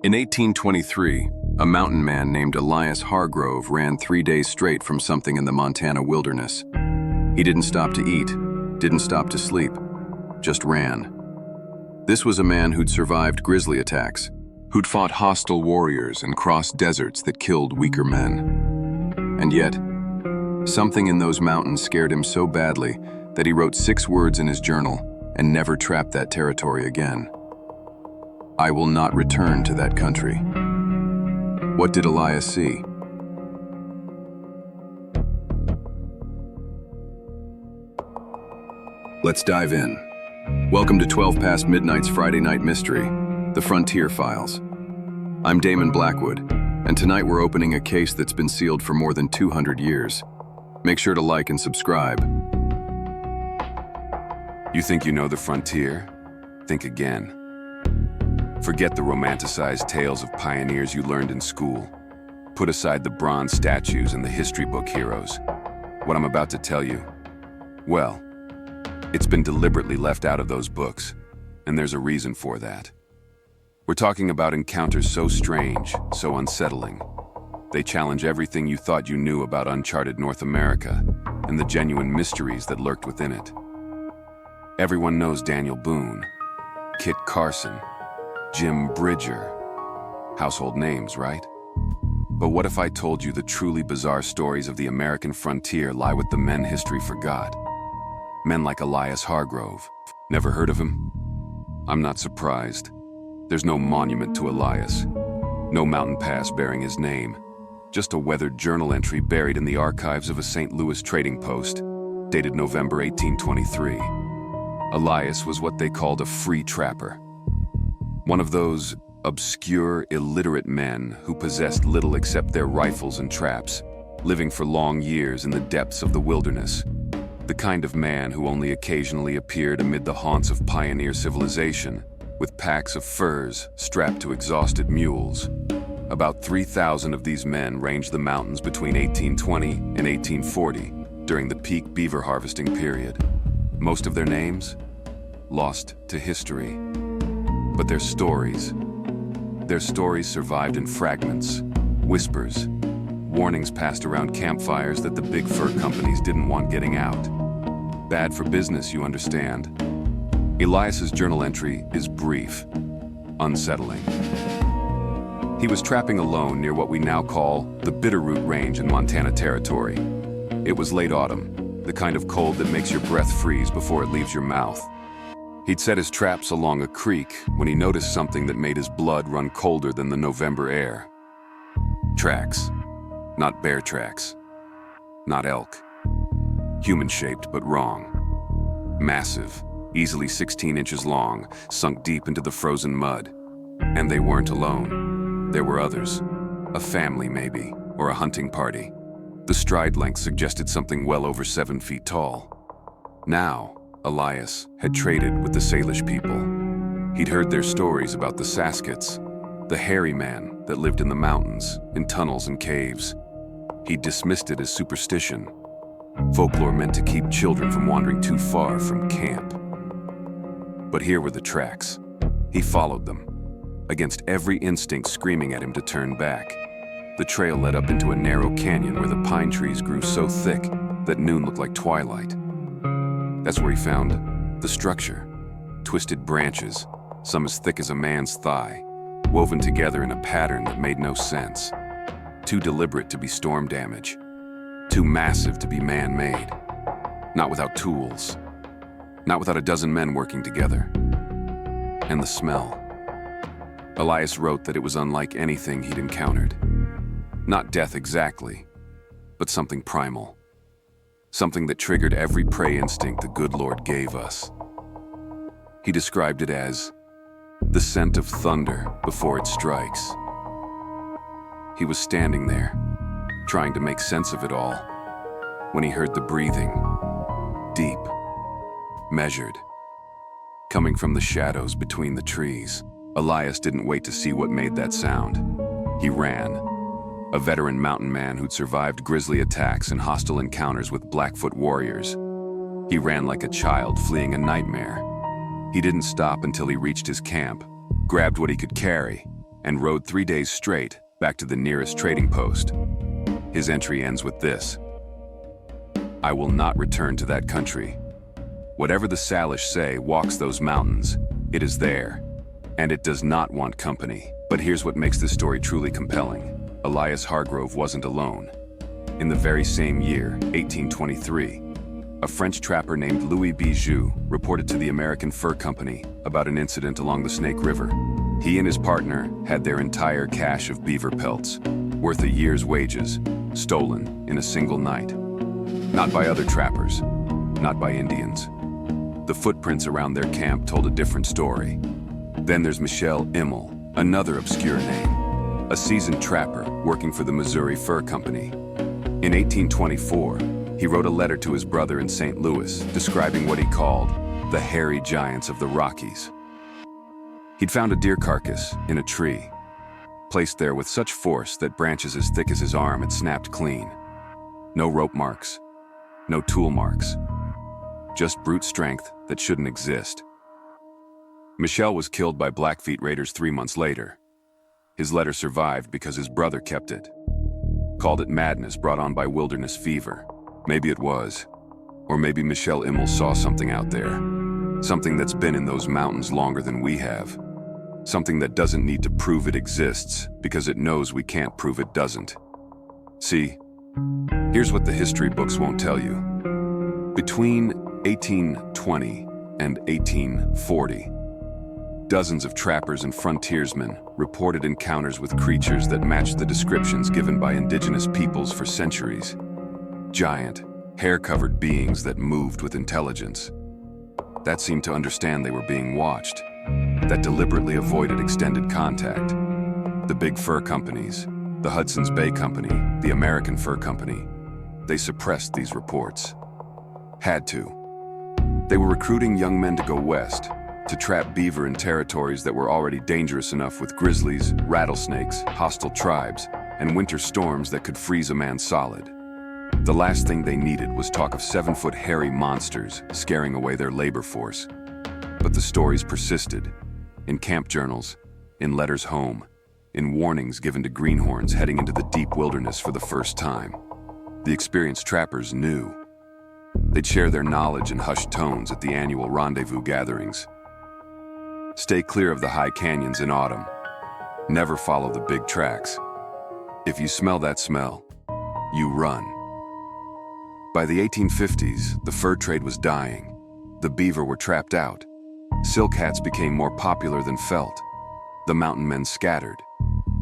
In 1823, a mountain man named Elias Hargrove ran 3 days straight from something in the Montana wilderness. He didn't stop to eat, didn't stop to sleep, just ran. This was a man who'd survived grizzly attacks, who'd fought hostile warriors and crossed deserts that killed weaker men. And yet, something in those mountains scared him so badly that he wrote 6 words in his journal and never trapped that territory again. I will not return to that country. What did Elias see? Let's dive in. Welcome to 12 Past Midnight's Friday Night Mystery, The Frontier Files. I'm Damon Blackwood, and tonight we're opening a case that's been sealed for more than 200 years. Make sure to like and subscribe. You think you know the frontier? Think again. Forget the romanticized tales of pioneers you learned in school. Put aside the bronze statues and the history book heroes. What I'm about to tell you, well, it's been deliberately left out of those books, and there's a reason for that. We're talking about encounters so strange, so unsettling. They challenge everything you thought you knew about uncharted North America and the genuine mysteries that lurked within it. Everyone knows Daniel Boone, Kit Carson, Jim Bridger. Household names, right? But what if I told you the truly bizarre stories of the American frontier lie with the men history forgot? Men like Elias Hargrove. Never heard of him? I'm not surprised. There's no monument to Elias. No mountain pass bearing his name. Just a weathered journal entry buried in the archives of a St. Louis trading post, dated November 1823. Elias was what they called a free trapper. One of those obscure, illiterate men who possessed little except their rifles and traps, living for long years in the depths of the wilderness. The kind of man who only occasionally appeared amid the haunts of pioneer civilization, with packs of furs strapped to exhausted mules. About 3,000 of these men ranged the mountains between 1820 and 1840, during the peak beaver harvesting period. Most of their names? Lost to history. But their stories survived in fragments, whispers, warnings passed around campfires that the big fur companies didn't want getting out. Bad for business, you understand. Elias's journal entry is brief, unsettling. He was trapping alone near what we now call the Bitterroot Range in Montana Territory. It was late autumn, the kind of cold that makes your breath freeze before it leaves your mouth. He'd set his traps along a creek when he noticed something that made his blood run colder than the November air. Tracks. Not bear tracks. Not elk. Human-shaped but wrong. Massive, easily 16 inches long, sunk deep into the frozen mud. And they weren't alone. There were others. A family, maybe, or a hunting party. The stride length suggested something well over 7 feet tall. Now, Elias had traded with the Salish people. He'd heard their stories about the Saskats, the hairy man that lived in the mountains, in tunnels and caves. He dismissed it as superstition, folklore meant to keep children from wandering too far from camp. But here were the tracks. He followed them, against every instinct screaming at him to turn back. The trail led up into a narrow canyon where the pine trees grew so thick that noon looked like twilight. That's where he found the structure. Twisted branches, some as thick as a man's thigh, woven together in a pattern that made no sense. Too deliberate to be storm damage. Too massive to be man-made. Not without tools. Not without a dozen men working together. And the smell. Elias wrote that it was unlike anything he'd encountered. Not death exactly, but something primal. Something that triggered every prey instinct the good Lord gave us. He described it as the scent of thunder before it strikes. He was standing there, trying to make sense of it all, when he heard the breathing, deep, measured, coming from the shadows between the trees. Elias didn't wait to see what made that sound. He ran. A veteran mountain man who'd survived grizzly attacks and hostile encounters with Blackfoot warriors. He ran like a child fleeing a nightmare. He didn't stop until he reached his camp, grabbed what he could carry, and rode 3 days straight back to the nearest trading post. His entry ends with this: "I will not return to that country. Whatever the Salish say walks those mountains, it is there, and it does not want company." But here's what makes this story truly compelling. Elias Hargrove wasn't alone. In the very same year, 1823, a French trapper named Louis Bijou reported to the American Fur Company about an incident along the Snake River. He and his partner had their entire cache of beaver pelts, worth a year's wages, stolen in a single night. Not by other trappers, not by Indians. The footprints around their camp told a different story. Then there's Michel Immel, another obscure name, a seasoned trapper working for the Missouri Fur Company. In 1824, he wrote a letter to his brother in St. Louis describing what he called the hairy giants of the Rockies. He'd found a deer carcass in a tree, placed there with such force that branches as thick as his arm had snapped clean. No rope marks, no tool marks, just brute strength that shouldn't exist. Michel was killed by Blackfeet raiders 3 months later. His letter survived because his brother kept it. Called it madness brought on by wilderness fever. Maybe it was. Or maybe Michel Immel saw something out there. Something that's been in those mountains longer than we have. Something that doesn't need to prove it exists because it knows we can't prove it doesn't. See, here's what the history books won't tell you. Between 1820 and 1840, dozens of trappers and frontiersmen reported encounters with creatures that matched the descriptions given by indigenous peoples for centuries. Giant, hair-covered beings that moved with intelligence. That seemed to understand they were being watched. That deliberately avoided extended contact. The big fur companies, the Hudson's Bay Company, the American Fur Company, they suppressed these reports. Had to. They were recruiting young men to go west, to trap beaver in territories that were already dangerous enough with grizzlies, rattlesnakes, hostile tribes, and winter storms that could freeze a man solid. The last thing they needed was talk of 7-foot hairy monsters scaring away their labor force. But the stories persisted, in camp journals, in letters home, in warnings given to greenhorns heading into the deep wilderness for the first time. The experienced trappers knew. They'd share their knowledge in hushed tones at the annual rendezvous gatherings. Stay clear of the high canyons in autumn. Never follow the big tracks. If you smell that smell, you run. By the 1850s, the fur trade was dying. The beaver were trapped out. Silk hats became more popular than felt. The mountain men scattered.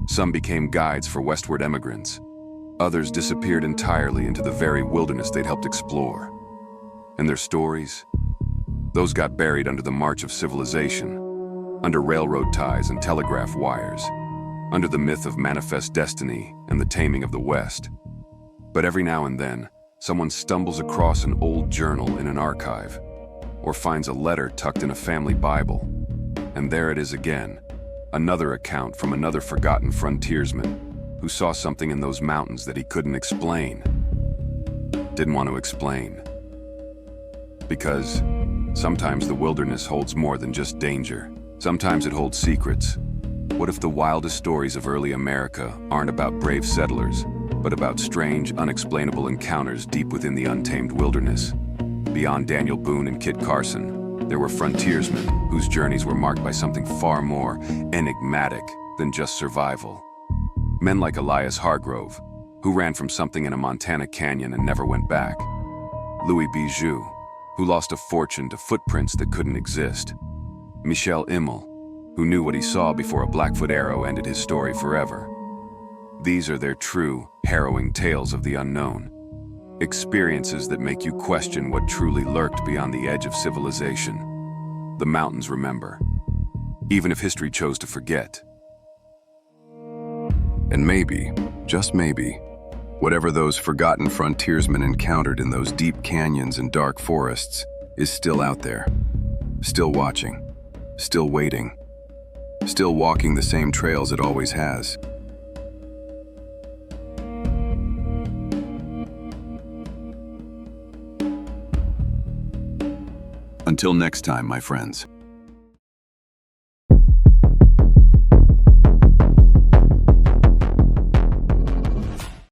Some became guides for westward emigrants. Others disappeared entirely into the very wilderness they'd helped explore. And their stories? Those got buried under the march of civilization, under railroad ties and telegraph wires, under the myth of manifest destiny and the taming of the West. But every now and then, someone stumbles across an old journal in an archive, or finds a letter tucked in a family Bible. And there it is again, another account from another forgotten frontiersman who saw something in those mountains that he couldn't explain. Didn't want to explain. Because sometimes the wilderness holds more than just danger. Sometimes it holds secrets. What if the wildest stories of early America aren't about brave settlers, but about strange, unexplainable encounters deep within the untamed wilderness? Beyond Daniel Boone and Kit Carson, there were frontiersmen whose journeys were marked by something far more enigmatic than just survival. Men like Elias Hargrove, who ran from something in a Montana canyon and never went back. Louis Bijou, who lost a fortune to footprints that couldn't exist. Michel Immel, who knew what he saw before a Blackfoot arrow ended his story forever. These are their true, harrowing tales of the unknown. Experiences that make you question what truly lurked beyond the edge of civilization. The mountains remember, even if history chose to forget. And maybe, just maybe, whatever those forgotten frontiersmen encountered in those deep canyons and dark forests is still out there, still watching, still waiting, still walking the same trails it always has. Until next time, my friends.